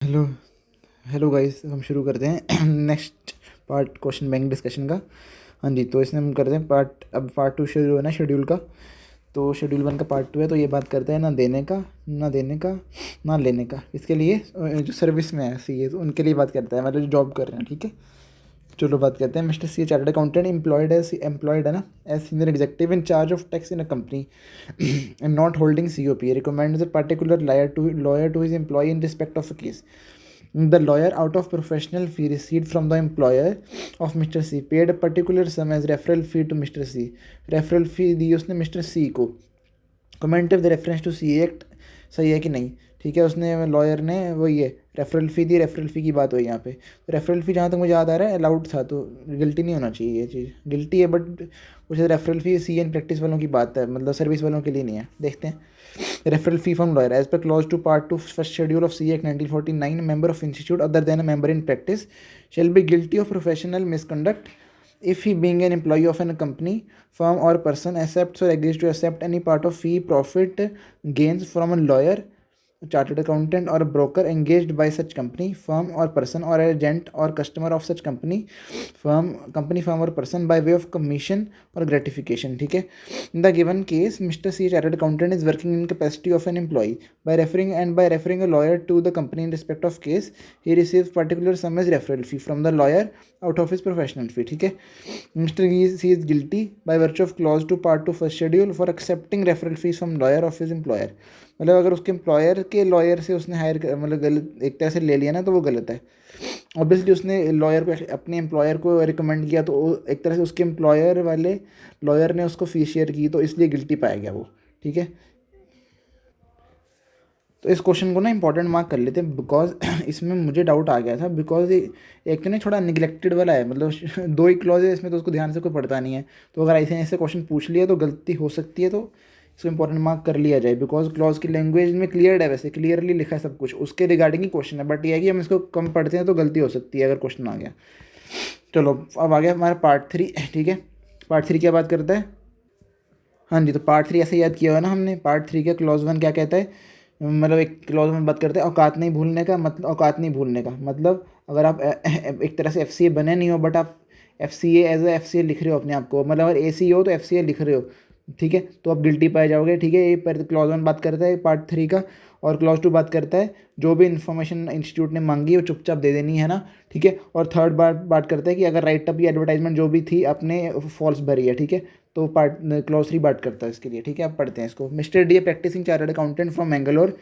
Hello hello guys, हम शुरू करते हैं next part question bank discussion का। हाँ जी, तो इसमें हम करते हैं अब पार्ट 2 शुरू है ना शेड्यूल का। तो शेड्यूल 1 का पार्ट 2 है, तो ये बात करते हैं ना देने का, ना देने का, ना लेने का। इसके लिए जो सर्विस में है सी, तो उनके लिए बात करता है, मतलब जो जॉब कर रहे हैं। ठीक है, चलो बात करते हैं। Mister C chartered accountant employed है ना, as senior executive in charge of tax in a company and not holding COP recommends a particular lawyer to his employ in respect of a case. The lawyer, out of professional fee received from the employer of Mr. C, paid a particular sum as referral fee to Mr. C. Referral fee दी उसने mister C को। Comment of the reference to C act सही है कि नहीं। ठीक है, उसने लॉयर ने वो ये रेफरल फ़ी दी। रेफरल फ़ी की बात हुई यहाँ पे। तो रेफरल फ़ी जहाँ तक मुझे याद आ रहा है अलाउड था, तो गिल्टी नहीं होना चाहिए। ये चीज़ गिल्टी है, बट उसे रेफरल फ़ी सी एन प्रैक्टिस वालों की बात है, मतलब सर्विस वालों के लिए नहीं है। देखते हैं। Referral fee from lawyer as per clause to part 2 first schedule of C act 1949, member of institute other than a member in practice shall be guilty of professional misconduct if he, being an employee of a company, firm or person, accepts or agrees to accept any part of fee, profit, gains from a lawyer, chartered accountant or a broker engaged by such company, firm or person, or agent or customer of such company, firm or person, by way of commission or gratification. ठीक है, in the given case Mr. C chartered accountant is working in capacity of an employee. By referring a lawyer to the company in respect of case, he receives particular sum as referral fee from the lawyer out of his professional fee. ठीक है, Mr. C is guilty by virtue of clause 2 part 2 first schedule for accepting referral fees from lawyer of his employer. मतलब अगर उसके employer के lawyer से उसने मतलब गलत एक तरह से ले लिया ना, तो वो गलत है। ऑब्वियसली उसने लॉयर को, अपने एम्प्लॉयर को रिकमेंड किया, तो एक तरह से उसके एम्प्लॉयर वाले लॉयर ने उसको फीस शेयर की, तो इसलिए गिल्टी पाया गया वो। ठीक है, तो इस क्वेश्चन को ना इंपॉर्टेंट मार्क कर लेते हैं, बिकॉज इसमें मुझे डाउट आ गया था। बिकॉज एक तो ना थोड़ा निगलेक्टेड वाला है, मतलब दो ही क्लॉज है इसमें, तो उसको ध्यान से कोई पढ़ता नहीं है। तो अगर ऐसे ऐसे क्वेश्चन पूछ लिया तो गलती हो सकती है, तो इसको इंपॉर्टेंट मार्क कर लिया जाए। बिकॉज क्लॉज की लैंग्वेज में क्लियर है, वैसे क्लियरली लिखा है सब कुछ, उसके रिगार्डिंग ही क्वेश्चन है। बट ये है कि हम इसको कम पढ़ते हैं तो गलती हो सकती है अगर क्वेश्चन आ गया। चलो अब आ गया हमारा पार्ट 3। ठीक है, पार्ट 3 क्या बात करता है। हाँ जी, तो पार्ट 3 ऐसे याद किया हुआ ना हमने। पार्ट 3 का क्लॉज 1 क्या कहता है, मतलब एक क्लॉज में बात करते हैं औकात नहीं भूलने का। मतलब औकात नहीं भूलने का मतलब, अगर आप एक तरह से FCA बने नहीं हो, बट आप FCA एज ए FCA लिख रहे हो अपने आप को, मतलब अगर AC हो तो FCA लिख रहे हो, ठीक है, तो आप गिल्टी पाए जाओगे। ठीक है, ये पर क्लॉज 1 बात करता है पार्ट 3 का। और क्लॉज 2 बात करता है जो भी इन्फॉर्मेशन इंस्टीट्यूट ने मांगी वो चुपचाप दे देनी है ना। ठीक है, और थर्ड बात करता है कि अगर राइट अप या एडवर्टाइजमेंट जो भी थी आपने फॉल्स भरी है। ठीक है, तो पार्ट क्लॉज 3 बात करता है इसके लिए। ठीक है, आप पढ़ते हैं इसको। Mister D practising chartered accountant from Mangalore.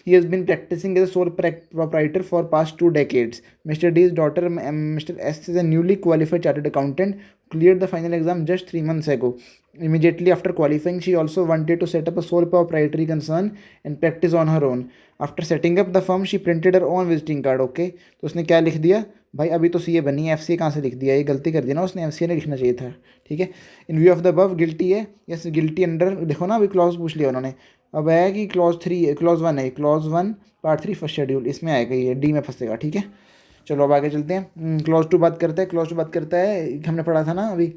He has been practising as a sole proprietor for past 2 decades. Mr. D's daughter, Mr. S, is a newly qualified chartered accountant, cleared the final exam just 3 months ago. Immediately after qualifying, she also wanted to set up a sole proprietary concern and practice on her own. After setting up the firm, she printed her own visiting card. Okay, तो उसने क्या लिख दिया भाई, अभी तो CA बनी है, FCA कहाँ से लिख दिया, ये गलती कर दी ना उसने, FCA ने लिखना चाहिए था। ठीक है, इन view of the above guilty है, यस गिल्टी अंडर, देखो ना अभी क्लॉज पूछ लिया उन्होंने। अब है कि क्लॉज 1 है, क्लॉज 1 पार्ट 3 फर्स्ट शेड्यूल, इसमें आएगा, ये डी में फंसेगा। ठीक है, चलो अब आगे चलते हैं। क्लॉज 2 बात करता है। क्लॉज 2 बात करता है, हमने पढ़ा था ना अभी,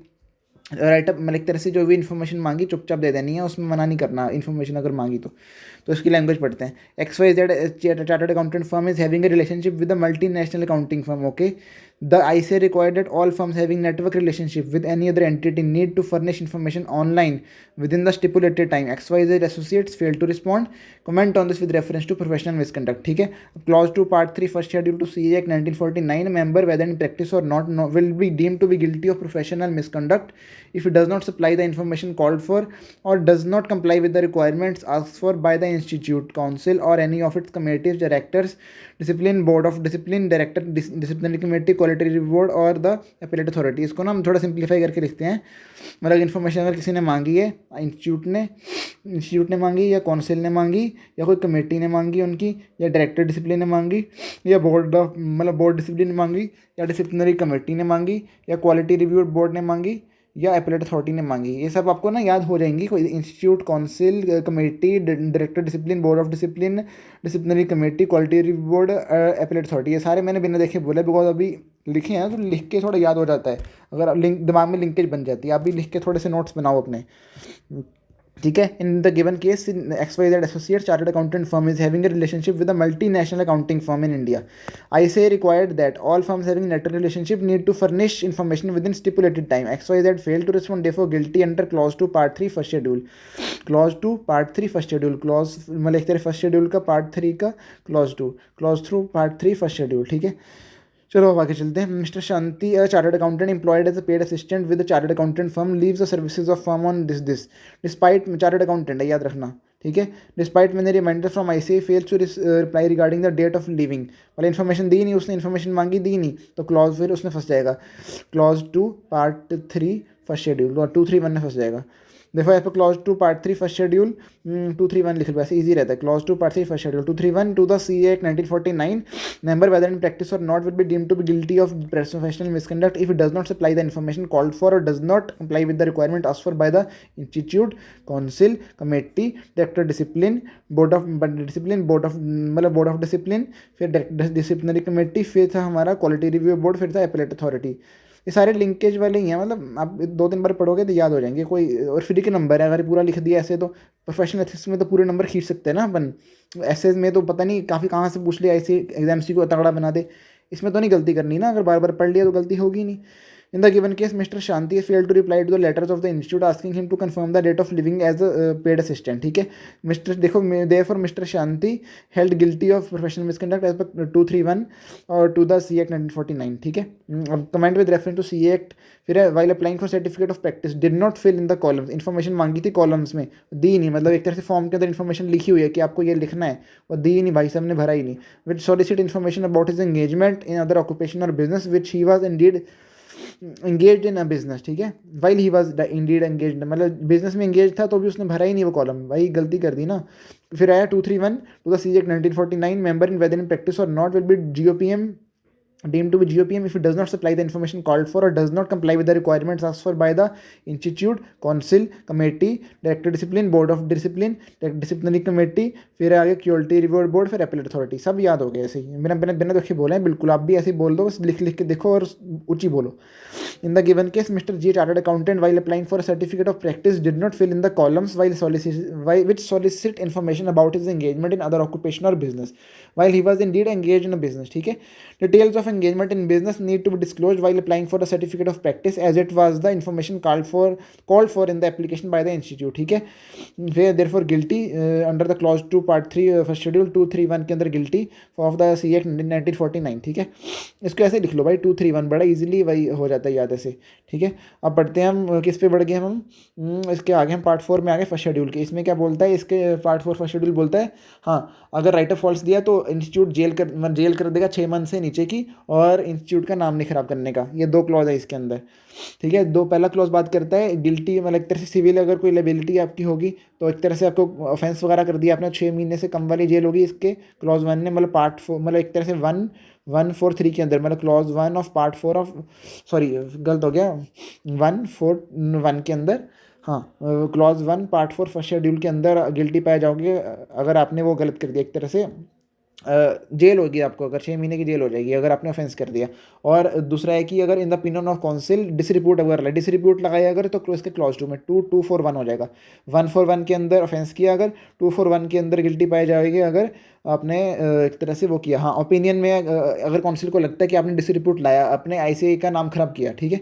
राइटअप मतलब एक तरह से जो भी इन्फॉर्मेशन मांगी चुपचाप दे देनी है, उसमें मना नहीं करना इन्फॉर्मेशन अगर मांगी तो इसकी लैंग्वेज पढ़ते हैं। XYZ chartered accountant firm is having a relationship with a multinational accounting firm. Okay, the ICA required that all firms having network relationship with any other entity need to furnish information online within the stipulated time. XYZ associates failed to respond. Comment on this with reference to professional misconduct. ठीक है, clause 2 part 3 first schedule to CA Act 1949, member whether in practice or not will be deemed to be guilty of professional misconduct if it does not supply the information called for or does not comply with the requirements asked for by the institute, council or any of its committees, directors, discipline board of discipline, director disciplinary committee, quality review board और the appellate authority. इसको ना हम थोड़ा simplify करके लिखते हैं। मतलब information अगर किसी ने मांगी है, इंस्टीट्यूट ने मांगी, या काउंसिल ने मांगी, या कोई कमेटी ने मांगी उनकी, या डायरेक्टर डिसिप्लिन ने मांगी, या बोर्ड डिसिप्लिन ने मांगी, या डिसिप्लिनरी कमेटी ने मांगी, या क्वालिटी रिव्यू बोर्ड ने मांगी, या अपीलेट अथॉरिटी ने मांगी, ये सब आपको ना याद हो जाएंगी। कोई institute, council, committee, director discipline, board of discipline, disciplinary committee, quality review board, appellate authority, ये सारे मैंने बिना देखे बोले, बिकॉज अभी लिखे हैं तो लिख के थोड़ा याद हो जाता है। अगर लिंक दिमाग में लिंकेज बन जाती है, आप भी लिख के थोड़े से नोट्स बनाओ अपने। ठीक है. In the given case XYZ associate chartered accountant firm is having a relationship with a multinational accounting firm in India. ICAI required that all firms having net relationship need to furnish information within stipulated time. XYZ failed to respond, therefore guilty under clause 2 part 3 first schedule. Clause 2 part 3 first schedule. Clause मतलब एक तरह first schedule का part 3 का clause 2, clause through part 3 first schedule. ठीक है. चलो अब आगे चलते हैं. Mister Shanti, a chartered accountant employed as a paid assistant with chartered accountant firm, leaves the services of firm on this despite. Chartered accountant है, याद रखना. ठीक है. Despite many reminder from ICAI fails to reply regarding the date of leaving. मतलब information दी नहीं उसने, information मांगी दी नहीं, तो क्लॉज फिर उसमें फंस जाएगा. क्लॉज 2 पार्ट 3 फर्स्ट शेड्यूल और 231 में फंस जाएगा. देखो यहाँ पे क्लॉज 2 पार्ट 3 फर्स्ट शेड्यूल 231 लिख लो, वैसे इजी रहता है. Clause 2 part 3 first schedule 231 to the CA Act 1949 member whether in practice or not will be deemed to be guilty of professional misconduct if it does not supply the information called for or does not comply with the requirement asked for by the institute, council, committee, director discipline, board of मतलब board of discipline, फिर disciplinary committee, फिर था हमारा quality review board, फिर था appellate authority. ये सारे linkage वाले ही हैं, मतलब आप 2-3 बार पढ़ोगे तो याद हो जाएंगे. कोई और फ्री के नंबर है, अगर पूरा लिख दिया ऐसे तो प्रोफेशनल एथिक्स में तो पूरे नंबर खींच सकते हैं ना अपन. ऐसे में तो पता नहीं काफ़ी कहाँ से पूछ लिया, ऐसे एग्जाम सी को तगड़ा बना दे. इसमें तो नहीं गलती करनी ना, अगर बार बार पढ़ लिया तो गलती होगी नहीं. In the given case, Mr. Shanti failed to reply to the letters of the institute asking him to confirm the date of living as a paid assistant. ठीक है. मिस्टर देखो, therefore Mr. Shanti held guilty of professional misconduct as per 231 और to the CA Act 1949. ठीक है. अब comment with reference to CA Act, फिर है while applying for certificate of practice did not fill in the columns. Information मांगी थी columns में, दी नहीं. मतलब एक तरह से फॉर्म के अंदर इन्फॉर्मेशन लिखी हुई है कि आपको ये लिखना है, और दी नहीं, भाई साहब ने भरा ही नहीं. Which solicit information about his engagement in other occupation or business which he was indeed engage in a business. ठीक है. While he was indeed engage, मतलब बिजनेस में एंगेज था तो भी उसने भरा ही नहीं वो कॉलम, भाई गलती कर दी ना. फिर आया 231 to the CA Act 1949 member in whether in practice or not will be GOPM deemed to be GOPM if it does not supply the information called for or does not comply with the requirements asked for by the institute, council, committee, director discipline, board of discipline, disciplinary committee, फिर आगे quality review board, फिर appellate authority. सब याद हो गया ऐसे ही, बिना बिना बिना देखे बोले हैं बिल्कुल. आप भी ऐसे ही बोल दो, बस लिख लिख के देखो और ऊँची बोलो. In the given case, Mr. G, chartered accountant, while applying for a certificate of practice, did not fill in the columns which solicit information about his engagement in other occupation or business, while he was indeed engaged in a business. ठीक है. Details of engagement in business need to be disclosed while applying for a certificate of practice as it was the information called for in the application by the institute. ठीक है. Therefore guilty under the clause 2 part 3 first schedule 231 के अंदर guilty of the CA Act 1949. ठीक है. इसको ऐसे लिख लो भाई, 231 बड़ा इजीली वही हो जाता है याद ऐसे. ठीक है. अब पढ़ते हैं हम किस पे बढ़ गए हम इसके आगे हम पार्ट 4 में आ गए फर्स्ट शेड्यूल के. इसमें क्या बोलता है, इसके पार्ट 4 फर्स्ट शेड्यूल बोलता है, हाँ, अगर राइट ऑफ फॉल्स दिया तो इंस्टीट्यूट जेल कर देगा 6 मंथ से नीचे की, और इंस्टीट्यूट का नाम नहीं खराब करने का. ये 2 क्लॉज है इसके अंदर. ठीक है. पहला क्लॉज बात करता है गिल्टी, मतलब एक तरह से सिविल अगर कोई लायबिलिटी आपकी होगी तो एक तरह से आपको ऑफेंस वगैरह कर दिया आपने, 6 महीने से कम वाली जेल होगी इसके क्लॉज 1 ने. मतलब पार्ट 4, मतलब एक तरह से 143 के अंदर, मतलब clause 1 of part 4 of, sorry गलत हो गया, 141 के अंदर, हाँ, क्लॉज 1 पार्ट 4 फर्स्ट शेड्यूल के अंदर गिल्टी पाए जाओगे अगर आपने वो गलत कर दिया. एक तरह से जेल होगी आपको, अगर 6 महीने की जेल हो जाएगी अगर आपने ऑफेंस कर दिया. और दूसरा है कि अगर in the opinion of council disrepute अगर डिसरिप्यूट लगाया अगर, तो इसके क्लॉज 2 में 241 हो जाएगा. 141 के अंदर ऑफेंस किया अगर, 241 के अंदर गिल्टी पाई जाएगी अगर आपने एक तरह से वो किया. हाँ, ओपिनियन में अगर काउंसिल को लगता है कि आपने डिसरिप्यूट लाया, अपने ICAI का नाम खराब किया. ठीक है.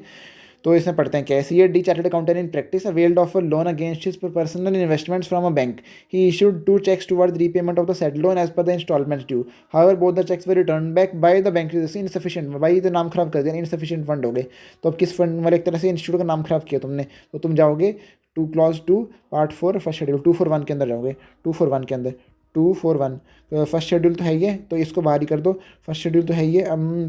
तो इसमें पढ़ते हैं क्या. CA D chartered accountant in practice availed of a loan against his personal investments from a bank. He issued 2 checks towards the repayment of the said loan as per the installments due. However, both the checks were returned back by the bank as insufficient. भाई तो नाम खराब कर दिया, insufficient fund हो गए. तो अब किस फंड, मतलब एक तरह से इंस्टीट्यूट का नाम खराब किया तुमने, तो तुम जाओगे क्लॉज 2 पार्ट 4 फर्स्ट शेड्यूल 241 के अंदर जाओगे. 241 के अंदर 241 फर्स्ट शेड्यूल तो है ये, तो इसको बाहर ही कर दो. फर्स्ट शेड्यूल तो है ये,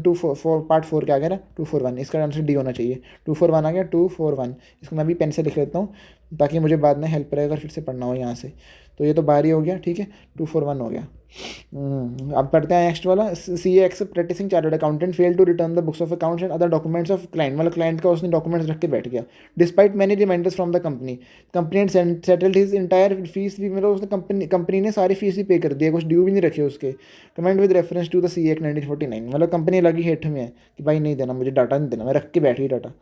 244 पार्ट 4 के आ गया ना, 241, इसका आंसर डी होना चाहिए. 241 आ गया, 241. इसको मैं भी पेन से लिख लेता हूँ ताकि मुझे बाद में हेल्प रहेगा फिर से पढ़ना हो यहाँ से. तो ये तो बाहर ही हो गया. ठीक है. 241 हो गया. अब पढ़ते हैं नेक्स्ट वाला. CA except practising chartered accountant fail to return the books of accounts and other documents of client. मतलब क्लाइंट का उसने डॉक्यूमेंट्स रख के बैठ गया. Despite many reminders from the company settled his entire fees भी, मतलब उसने कंपनी ने सारी फीस ही पे कर दिया, कुछ ड्यू भी नहीं रखे उसके. Comment with reference to the CA Act 1949. मतलब कंपनी लगी हेठ में है कि भाई नहीं देना मुझे, डाटा नहीं देना, मैं रख के बैठी डाटा.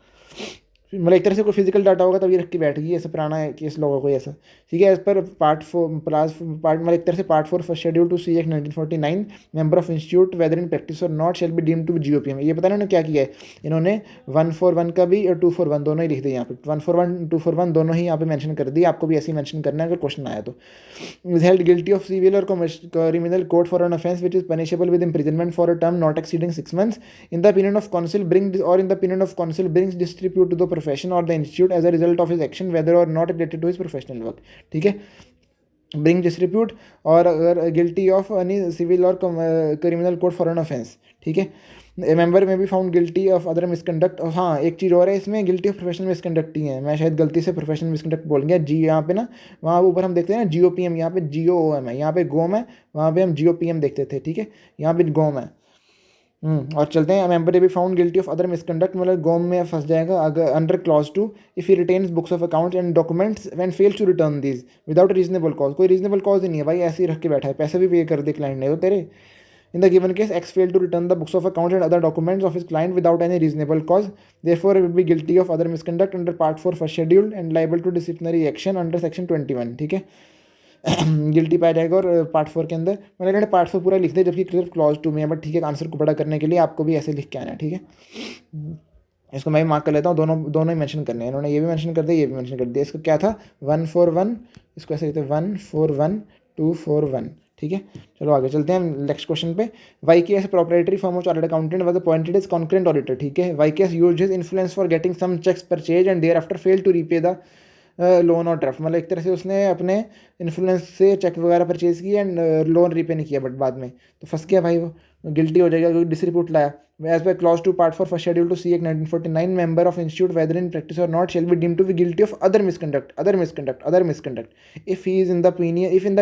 मतलब एक तरह से कोई फिजिकल डाटा होगा तब ये रख के बैठ गई, ऐसा पुराना केस लोगों को ऐसा। ठीक है, as per part 4 class part मतलब एक तरह से part 4 first schedule to C act 1949 member of institute whether in practice or not shall be deem to GOPM। ये पता नहीं उन्होंने क्या किया है, इन्होंने 141 का भी और 241 दोनों ही लिख दिए यहाँ पे, 141 241 दोनों ही यहाँ पे मेंशन कर दिए। आपको भी ऐसे ही मेंशन करना है अगर क्वेश्चन आया तो। is held guilty of civil or criminal court for an offence which is punishable with imprisonment for a term not exceeding 6 months in the opinion of counsel in the opinion of counsel brings disrepute to the profession or the institute as a result of his action whether or not related to his professional work। ठीक है, bring disrepute और अगर guilty of any civil or criminal code for an offence. ठीक है, member में भी found guilty of other misconduct. हाँ, एक चीज़ और है इसमें, गिल्टी ऑफ प्रोफेशनल मिसकंडक्ट ही है, मैं शायद गलती से प्रोफेशनल मिसकंडक्ट बोल गया। जी यहाँ पे ना, वहाँ ऊपर हम देखते हैं ना GOPM, यहाँ पे GOOM है, यहाँ पे गोम है, वहाँ पे हम GOPM देखते थे। ठीक है, यहाँ पे गोम है। और चलते हैं, मेंबर ने भी found guilty of other misconduct, मतलब गोम में फंस जाएगा अगर under clause 2 if he retains books of accounts and documents when fails to return these without reasonable cause. कोई रीजनेबल कॉज ही नहीं है भाई, ऐसे ही रख के बैठा है, पैसे भी पे कर दे क्लाइंट ने वो तेरे। In the given case, X failed to return the books of accounts and other documents of his client without any reasonable cause. Therefore, he will be guilty of other misconduct under Part 4 first schedule and liable to disciplinary action under Section 21। ठीक है, guilty पाया जाएगा। और part 4 के अंदर मैंने इन्होंने part 4 पूरा लिख दिया जबकि सिर्फ क्लॉज 2 में है, बट ठीक है, आंसर को बड़ा करने के लिए आपको भी ऐसे लिख के आना है। ठीक है, इसको मैं भी मार्क कर लेता हूँ, दोनों दोनों ही मेंशन करने हैं। इन्होंने ये भी मेंशन कर दिया, ये भी मेंशन कर दिया। इसका क्या था, 141, इसको ऐसे लिखते हैं 141 241। ठीक है, चलो आगे चलते हैं नेक्स्ट क्वेश्चन पे। YKS proprietary firm of chartered accountant was appointed as concurrent auditor. ठीक है, YKS used his influence for getting some cheques purchase and there after fail to repay the loan और ड्राफ्ट। मतलब एक तरह से उसने अपने इन्फ्लुएंस से चेक वगैरह परचेज किया एंड लोन रीपे नहीं किया, बट बाद में तो फंस गया भाई, वो गिल्टी हो जाएगा क्योंकि डिसरिप्यूट लाया। As per clause 2 part 4 first schedule to C Act 1949 member of institute whether in practice or not shall be deemed to be guilty of other misconduct if he is in the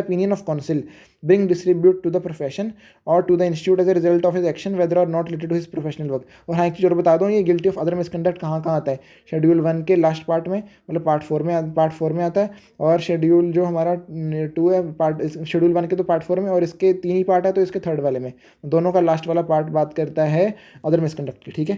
opinion of counsel bring disrepute to the profession or to the institute as a result of his action whether or not related to his professional work। और हाँ, एक चीज़ और बता दूँ, ये guilty of other misconduct कहाँ कहाँ आता है, शेड्यूल 1 के लास्ट पार्ट में, मतलब पार्ट 4 में आता है, और शेड्यूल जो हमारा 2 है पार्ट, शेड्यूल 1 के तो पार्ट 4 में, और इसके 3 ही पार्ट है तो इसके थर्ड वाले में, दोनों का लास्ट वाला पार्ट बात करता है अदर मिसकंडक्ट की। ठीक है,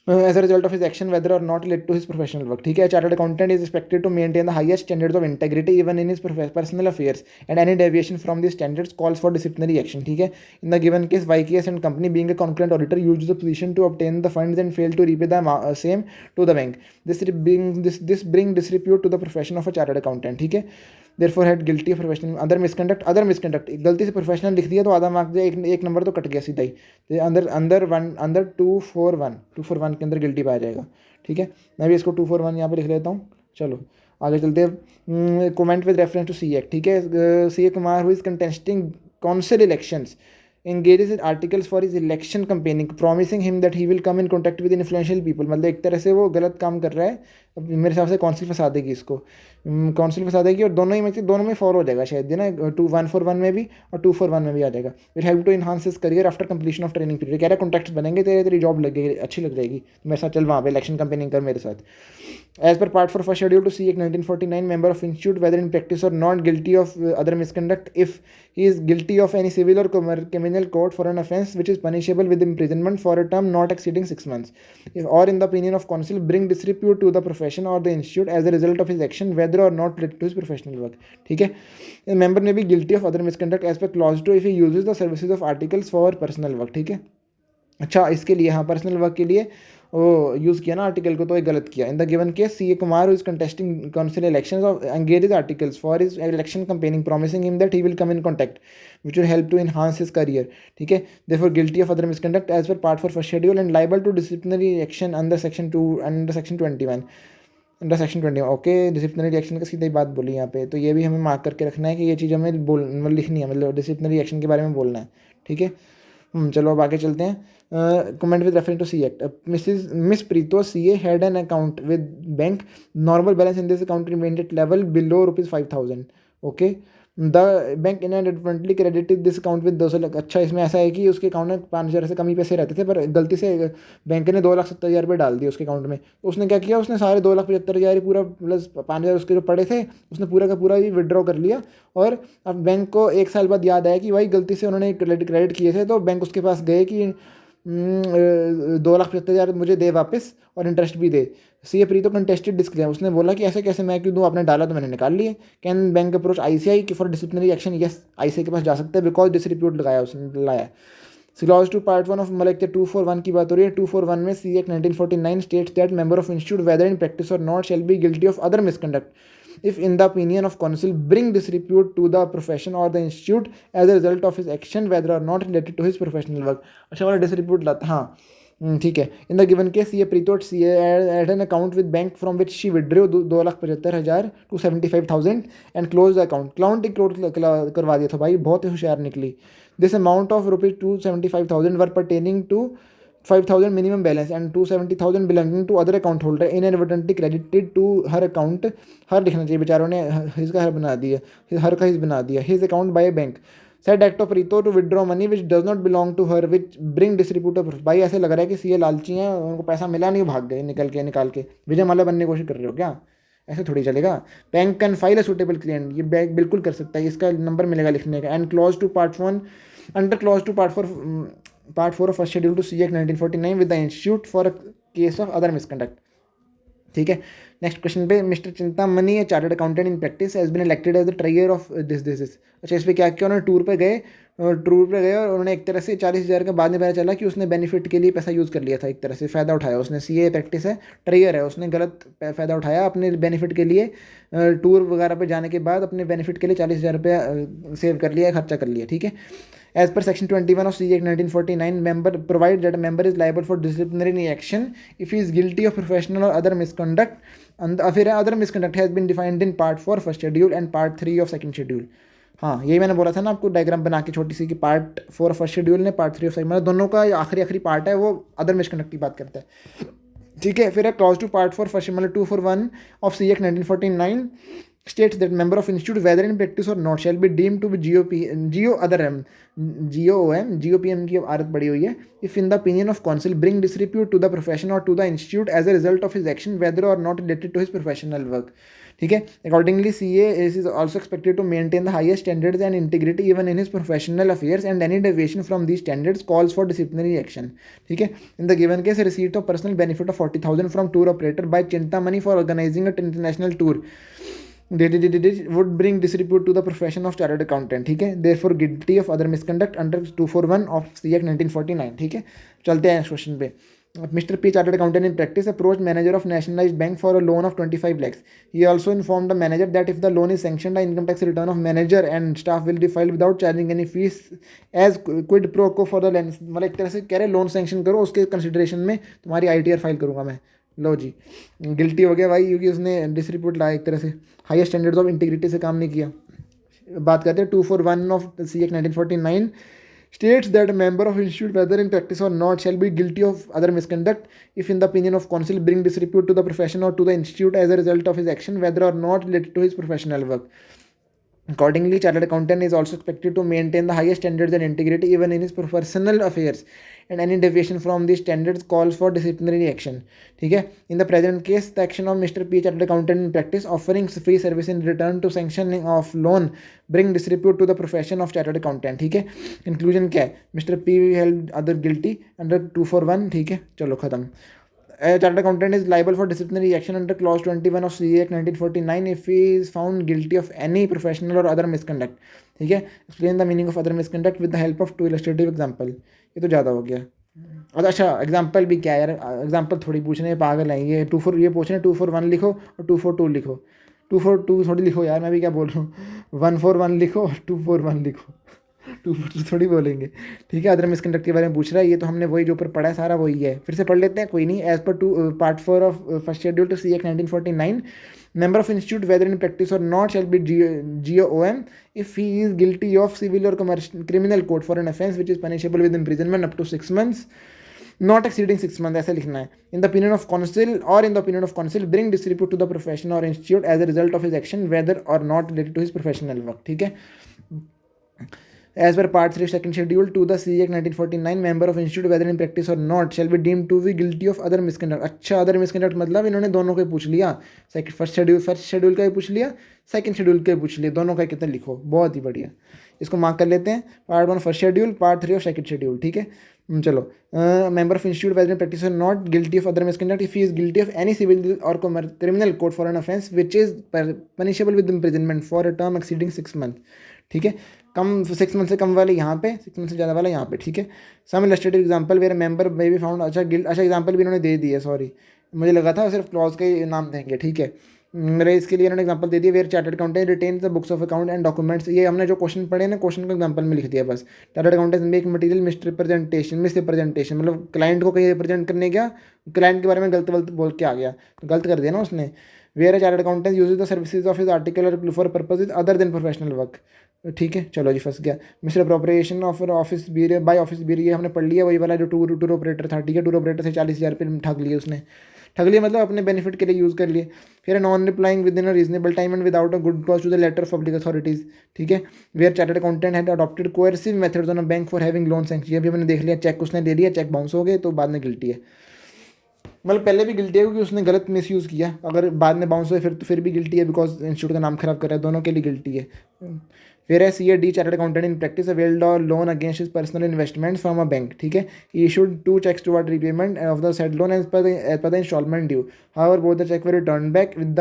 as a result of his action whether or not related to his professional work. ठीक है, chartered accountant is expected to maintain the highest standards of integrity even in his personal affairs and any deviation from this standards calls for disciplinary action. ठीक है, in the given case YKS and company being a concurrent auditor used the position to obtain the funds and fail to repay the same to the bank. This bring disrepute to the profession of a chartered accountant. ठीक है, therefore had guilty of professional other misconduct गलती से professional लिख दिया तो आधा mark दिया, एक नंबर तो कट गया सीधा ही। तो अंदर 241 के अंदर गिल्टी पाया जाएगा। ठीक है, मैं भी इसको 241 यहाँ पे लिख लेता हूँ। चलो आगे चलते हैं, comment with reference to C act. ठीक है, CA Kumar who is contesting council elections engages in articles for his election campaigning promising him that he will come in contact with influential people। मतलब एक तरह से वो गलत काम कर रहा है, अब मेरे हिसाब से काउंसिल फंसा देगी इसको, काउंसिल फंसा देगी, और दोनों में फॉलो हो जाएगा शायद ना, 141 में भी और 241 में भी आ जाएगा। Will help to enhance his career after completion of training period. कह रहा है कॉन्टैक्ट्स बनेंगे तेरी जॉब लगेगी, अच्छी लग जाएगी, मेरे साथ चल वहाँ पे इलेक्शन कैंपेनिंग कर मेरे साथ। As per Part 4 first schedule to C Act 1949 member of institute whether in practice or not guilty of other misconduct if he is guilty of any civil or criminal court for an offence which is punishable with imprisonment for a term not exceeding 6 months or in the opinion of counsel bring disrepute to the profession or the institute as a result of his action whether or not related to his professional work। ठीक है, member may be guilty of other misconduct as per clause 2 if he uses the services of articles for personal work। ठीक है, अच्छा इसके लिए, हाँ personal work के लिए वो यूज़ किया ना आर्टिकल को, तो एक गलत किया। In the given case CA Kumar is contesting council elections of engages articles for his election campaigning promising him that he will come in contact which will help to enhance his career. ठीक है, therefore guilty of other misconduct as per part 4 first schedule and liable to disciplinary action under section 21 okay, disciplinary action का सीधी बात बोली यहाँ पे, तो ये भी हमें मार्क करके रखना है कि ये चीज़ हमें लिखनी है, मतलब डिसिप्लिनरी एक्शन के बारे में बोलना है। ठीक है, चलो अब आगे चलते हैं। Comment with reference to C act, miss Preeto CA had an account with bank normal balance in this account remained at level below ₹5,000। Okay, the bank inadvertently credited this account with 200 lakh. अच्छा, इसमें ऐसा है कि उसके अकाउंट में 5,000 से कम ही पैसे रहते थे, पर गलती से बैंक ने 2,70,000 रुपये डाल दिए उसके अकाउंट में। तो उसने क्या किया, उसने सारे 2,75,000 ही पूरा प्लस 5,000 उसके जो पड़े थे उसने पूरा का पूरा ही विड्रॉ कर लिया। और अब बैंक को 1 साल बाद याद आया कि भाई गलती से उन्होंने क्रेडिट किए थे, तो बैंक उसके पास गए कि 2,75,000 मुझे दे वापस और इंटरेस्ट भी दे। सी ए प्रीतो कंटेस्टेड डिस्क्लेम, उसने बोला कि ऐसे कैसे मैं क्यों दूँ, आपने डाला तो मैंने निकाल लिए। कैन बैंक अप्रोच ICI कि for disciplinary action, yes ICI के पास जा सकते हैं बिकॉज डिसरिप्यूट लगाया उसने लाया। क्लॉज टू पार्ट 1 ऑफ मतलब 241 की बात हो रही है। 241 में C act 1949 states that member of institute whether in practice or not shall be guilty of other misconduct if in the opinion of council bring disrepute to the profession or the institute as a result of his action whether or not related to his professional work। अच्छा वाला disrepute लाता, हाँ ठीक है। In the given case ये प्रीतोट C had an account with bank from which she withdrew 2,75,000 to 75,000 and close the account close करवा दिया था भाई, बहुत ही होशियार निकली। This amount of ₹275,000 were pertaining to 5,000 minimum balance and 270,000 belonging to other account holder inadvertently credited to her account। हर लिखना चाहिए, बेचारों ने हिज का हर बना दिया, हर का हिज बना दिया। His account by bank said act of Rito to withdraw money which does not belong to her which bring disrepute of। भाई ऐसे लग रहा है कि सीए लालची हैं, उनको पैसा मिला नहीं, भाग गए निकाल के विजय माल्या बनने की कोशिश कर रहे हो क्या? ऐसे थोड़ी चलेगा। Bank can file a suitable claim, ये बैंक बिल्कुल कर सकता है, इसका नंबर मिलेगा लिखने का। And clause to part 1 under clause to part 4 of first schedule to C act 1949 with the institute for a case of other misconduct. ठीक है, नेक्स्ट क्वेश्चन पे mister Chintamani chartered accountant in practice has been elected as the treasurer of this. अच्छा, इस पर क्या किया, उन्होंने tour पे गए और उन्होंने एक तरह से 40,000 का बाद में पता चला कि उसने बेनिफिट के लिए पैसा यूज़ कर लिया था, एक तरह से फ़ायदा उठाया उसने। सीए प्रैक्टिस है, ट्रेजर है, उसने गलत फ़ायदा उठाया अपने बेनिफिट के लिए। टूर वगैरह पे जाने के बाद अपने बेनिफिट के लिए 40,000 रुपया सेव कर लिया, खर्चा कर लिया। ठीक है, as per section 21 of C act 1949 member provide that a member is liable for disciplinary action if he is guilty of professional or other misconduct, and फिर other misconduct has been defined in part 4 first schedule and part 3 of second schedule। हाँ, यही मैंने बोला था ना आपको diagram बना के छोटी सी, कि पार्ट 4 फर्स्ट शेड्यूल ने, पार्ट 3 ऑफ सेकंड, मतलब दोनों का आखिरी पार्ट है वो अदर मिसकंडक्ट की बात करता है। ठीक है, फिर है क्लॉज टू पार्ट 4 फर्स्ट मतलब 241 of C act 1949 states that member of institute whether in practice or not shall be deemed to be GOPM की आदत पड़ी हुई है if in the opinion of council bring disrepute to the profession or to the institute as a result of his action whether or not related to his professional work। ठीक है, accordingly CA is also expected to maintain the highest standards and integrity even in his professional affairs and any deviation from these standards calls for disciplinary action। ठीक है, in the given case receipt of personal benefit of 40,000 from tour operator by Chintamani for organizing an international tour would bring disrepute to the profession of chartered accountant। ठीक है, therefore guilty of other misconduct under 241 of C Act 1949। ठीक है, चलते हैं question पे। Mr. P, chartered accountant in practice, approached manager of nationalized bank for a loan of 25 lakhs। He also informed the manager that if the loan is sanctioned, the income tax return of manager and staff will be filed without charging any fees as quid pro quo for the lend। मतलब एक तरह से कह रहे loan sanction करो, उसके consideration में तुम्हारी ITR फाइल करूँगा मैं। लो जी, गिल्टी हो गया भाई, क्योंकि उसने डिसरिप्यूट लाया, एक तरह से हाईएस्ट स्टैंडर्ड्स ऑफ इंटीग्रिटी से काम नहीं किया। बात करते हैं 241 of C act 1949 states that a member of institute whether in practice or not shall be guilty of other misconduct if in the opinion of council bring disrepute to the profession or to the institute as a result of his action whether or not related to his professional work। Accordingly, chartered accountant is also expected to maintain the highest standards and integrity even in his personal affairs and any deviation from these standards calls for disciplinary action। ठीक है, in the present case the action of Mr. P, chartered accountant in practice offering free service in return to sanctioning of loan bring disrepute to the profession of chartered accountant। ठीक है, conclusion क्या है, Mr. P held other guilty under 241। ठीक है, चलो खत्म। A chartered accountant is liable for disciplinary action under clause 21 of CA Act 1949 if he is found guilty of any professional or other misconduct। ठीक है, explain the meaning of other misconduct with the help of 2 illustrative example। ये तो ज़्यादा हो गया। अच्छा, example भी क्या है यार, एग्जाम्पल थोड़ी पूछने पागल हैं ये। 24 ये पूछ रहे हैं 241 लिखो और 242 लिखो, 242 थोड़ी लिखो यार, मैं भी क्या बोल रहा हूँ। 141 लिखो और 241 लिखो, 242 थोड़ी बोलेंगे। ठीक है, अदर मिसकंडक्ट के बारे में पूछ रहा है, ये तो हमने वही जो ऊपर पढ़ा है सारा वही है, फिर से पढ़ लेते हैं, कोई नहीं। As per part 4 of first schedule to C act 1949 member of institute whether in practice or not shall be GOM if he is guilty of civil or commercial criminal code for an offence which is punishable with imprisonment up to 6 months not exceeding 6 months। ऐसा लिखना है। in the opinion of council or in the opinion of council bring disrepute to the profession or institute as a result of his action whether or not related to his professional work। ठीक है, as per part 3 second schedule to the CA Act 1949 member of institute whether in practice or not shall be deemed to be guilty of other misconduct। अच्छा, other misconduct मतलब इन्होंने दोनों का पूछ लिया, first schedule का भी पूछ लिया, सेकंड शेड्यूल का भी पूछ लिया, दोनों का कितना लिखो, बहुत ही बढ़िया। इसको मार्क कर लेते हैं, पार्ट 1 फर्स्ट शेड्यूल, पार्ट 3 और सेकंड शेड्यूल। ठीक है, चलो, member of institute whether practice or not guilty of other misconduct if he is guilty of any civil or criminal code for an offence which is punishable with imprisonment for a term exceeding 6 month. ठीक है, कम 6 month से कम वाले यहाँ पे, 6 month से ज़्यादा वाला यहाँ पे। ठीक है, some illustrative example where member may be found. अच्छा एग्जाम्पल भी इन्होंने दे दिया, सॉरी मुझे लगा था सिर्फ क्लॉज के नाम देंगे। ठीक है, मेरे इसके लिए इन्होंने एग्जांपल दे दिया, where chartered accountant retain the books of account and documents. ये हमने जो क्वेश्चन पढ़े ना, क्वेश्चन को एग्जांपल में लिख दिया बस। Chartered accountant make material miss representation, मतलब क्लाइंट को कहीं रिप्रेजेंट करने गया, क्लाइंट के बारे में गलत वलत बोल के आ गया, तो गलत कर दिया ना उसने। Where chartered accountant use the services of his article for purpose other than professional work. ठीक है, चलो जी फंस गया। Mister appropriation of office bearer by office bearer, ये हमने पढ़ लिया, वही वाला जो टूर ऑपरेटर था। ठीक है, टूर ऑपरेटर से 40,000 रुपये ठग लिए उसने, ठग लिया मतलब अपने बेनिफिट के लिए यूज़ कर लिए। फिर non replying within a reasonable time and without a good cause to the letter of public authorities. ठीक है, where chartered accountant had adopted coercive methods on a bank for having loan sanction. ये भी हमने देख लिया, check उसने दे दिया, cheque bounce हो गए, तो बाद में गिल्टी है। मतलब पहले भी गिल्टी है क्योंकि उसने गलत मिसयूज़ किया, अगर बाद में बाउंस हुए फिर भी गिल्टी है, बिकॉज इंस्टीट्यूट का नाम खराब कर रहा है, दोनों के लिए गिल्टी है। फिर है C A D chartered accountant in practice availed or loan against his personal investment from a bank. ठीक है, he issued 2 checks toward repayment of the said loan as per the instalment due. However both the cheque were return back with the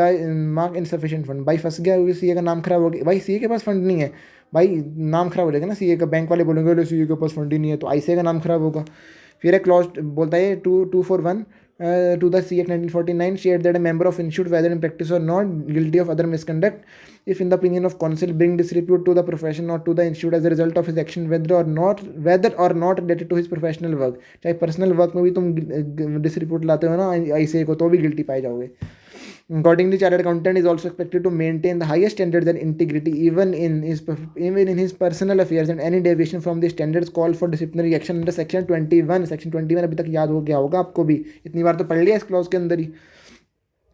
mark insufficient fund. भाई फंस गया क्योंकि CA का नाम खराब हो गया। भाई सीए के पास फंड नहीं है, भाई नाम खराब हो जाएगा ना सीए का, बैंक वाले बोलेंगे सीए के पास फंड ही नहीं है, तो आईसीए का नाम खराब होगा। फिर एक क्लॉज बोलता है 241 to the C Act 1949 shared that a member of institute whether in practice or not guilty of other misconduct if in the opinion of counsel bring disrepute to the profession or to the institute as a result of his action whether or not related to his professional work। चाहे personal work में भी तुम disrepute लाते हो ना ICA को, तो भी guilty पाए जाओगे। Accordingly, chartered accountant is also expected to maintain the highest standards and integrity even in his personal affairs, and any deviation from the standards call for disciplinary action under section 21। section 21 अभी तक याद हो गया होगा आपको भी, इतनी बार तो पढ़ लिया इस क्लॉज के अंदर ही।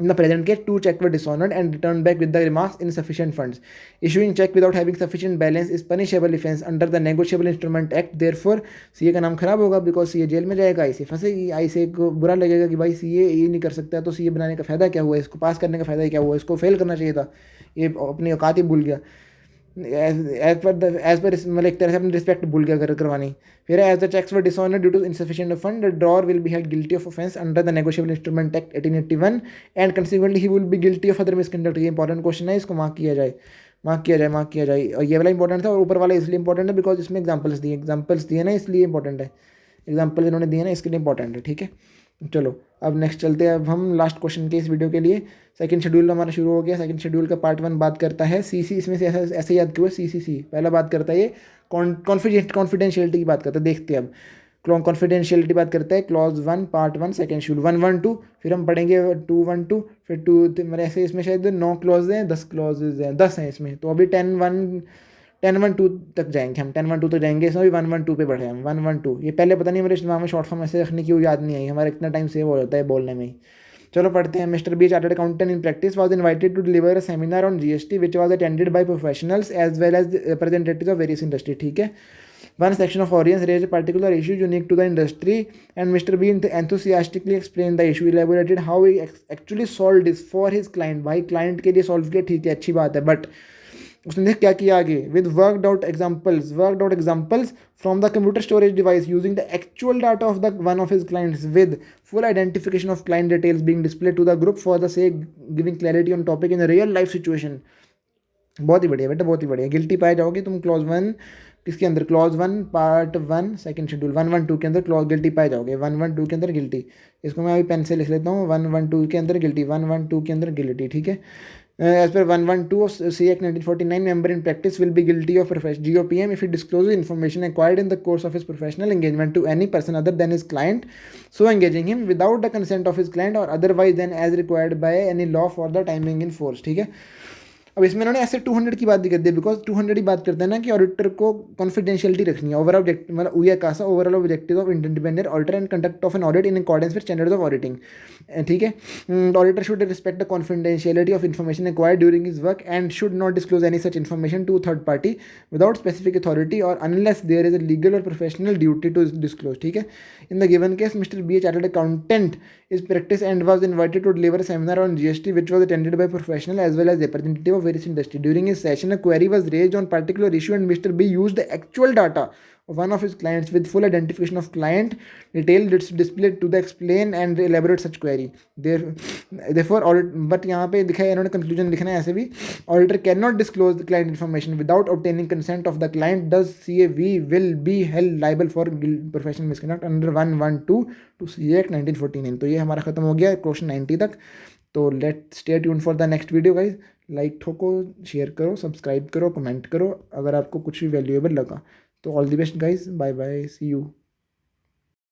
In the present case, 2 checks were dishonored and returned back with the remarks insufficient funds. Issuing check without having sufficient balance is punishable offence under the Negotiable Instrument Act. Therefore, CA का नाम खराब होगा because CA jail में जाएगा, ICA फंसेगी, ICA को बुरा लगेगा कि भाई सीए ये नहीं कर सकता, तो सीए बनाने का फ़ायदा क्या हुआ, इसको पास करने का फ़ायदा क्या हुआ, इसको फेल करना चाहिए था, ये अपनी औकात ही भूल गया। एज पर मतलब एक तरह से अपनी रिस्पेक्ट भूल गया करवानी। फिर as the cheques were dishonour due to insufficient fund, the drawer will be held guilty of offence under the negotiable instrument act 1881 and consequently he will be guilty of other misconduct. ये important question है, इसको mark किया जाए, mark किया जाए, mark किया जाए। और ये वाला इंपॉर्टेंट था, और ऊपर वाला इसलिए इंपॉर्टेंट है बिकॉज इसमें एग्जाम्पल्स दिए ना, इसलिए इंपॉर्टेंट है, एग्जाम्पल इन्होंने दिए ना इसके लिए इंपॉर्टेंट है। ठीक है, चलो अब नेक्स्ट चलते हैं, अब हम लास्ट क्वेश्चन के इस वीडियो के लिए। सेकंड शेड्यूल हमारा शुरू हो गया। सेकंड शेड्यूल का पार्ट 1 बात करता है सीसी, इसमें से ऐसे याद क्यों है सीसीसी, पहला बात करता है ये कॉन्फिडेंशियलिटी की बात करता है। देखते हैं अब कॉन्फिडेंशियलिटी बात करता है क्लॉज 1 पार्ट 1 सेकंड शेड्यूल 112। फिर हम पढ़ेंगे 212, फिर 2 मेरे ऐसे इसमें शायद 9 क्लॉज हैं, 10 क्लॉजेज हैं, 10 हैं इसमें, तो अभी 1012 तक जाएंगे हम, 1012 तक जाएंगे, इसमें भी 112 पे बढ़े हम 112। ये पहले पता नहीं मेरे दिमाग में शॉर्ट फॉर्म ऐसे रखने की याद नहीं आई, हमारा इतना टाइम सेव हो जाता है बोलने में ही। चलो पढ़ते हैं। Mister B chartered accountant in practice was invited to deliver a seminar on GST which was attended by professionals as well as representatives of various industry. ठीक है, one section of audience raised a particular issue unique to the industry and Mr. B enthusiastically explained the issue, elaborated how he actually solved this for his client। भाई client के लिए solve किया, ठीक है अच्छी बात है, बट उसने देख क्या किया आगे, with worked out examples from the computer storage device using the actual data of the one of his clients with full identification of client details being display to the group for the sake giving clarity on topic in real life situation. बहुत ही बढ़िया बेटा, बहुत ही बढ़िया। Guilty पाए जाओगे तुम क्लॉज 1 किसके अंदर, क्लॉज 1 पार्ट 1 सेकंड शेड्यूल 112 के अंदर क्लॉज गिल्टी पाए जाओगे, 112 के अंदर गिल्टी। इसको मैं अभी पेन से लिख लेता हूँ, 112 के अंदर गिल्टी, 112 के अंदर गिल्टी। ठीक है, as per 112 of C act 1949 member in practice will be guilty of GOPM if he discloses information acquired in the course of his professional engagement to any person other than his client, so engaging him without the consent of his client or otherwise than as required by any law for the timing in force। ठीक है, अब इसमें इन्होंने ऐसे 200 की बात कर दी because 200 ही बात करते हैं ना कि ऑडिटर को कॉन्फिडेंशियलिटी रखनी है, ओवरऑल ऑब्जेक्टिव मतलब उया कासा overall objective of independent auditor and conduct of an audit in accordance with standards of auditing. ठीक है, auditor should respect the confidentiality of information acquired during his work and should not disclose any such information to third party without specific authority or unless there is a legal or professional duty to disclose. ठीक है, in the given case mister B chartered accountant is practice and was invited to deliver a seminar on GST which was attended by professional as well as representative of of various industry. During his session, a query was raised on particular issue and Mr. B used the actual data of one of his clients with full identification of client detail displayed to the explain and elaborate such query. Therefore but यहाँ पे लिखा है, इन्होंने conclusion लिखना है ऐसे भी, auditor can not disclose the client information without obtaining consent of the client does CAV will be held liable for professional misconduct under 112 to CA Act 1949. तो ये हमारा खत्म हो गया क्वेश्चन 90 तक. तो let stay tune for the next video guys. Like ठोको, share करो, सब्सक्राइब करो, कमेंट करो अगर आपको कुछ भी वैल्यूएबल लगा. तो all the best guys, bye bye, see you.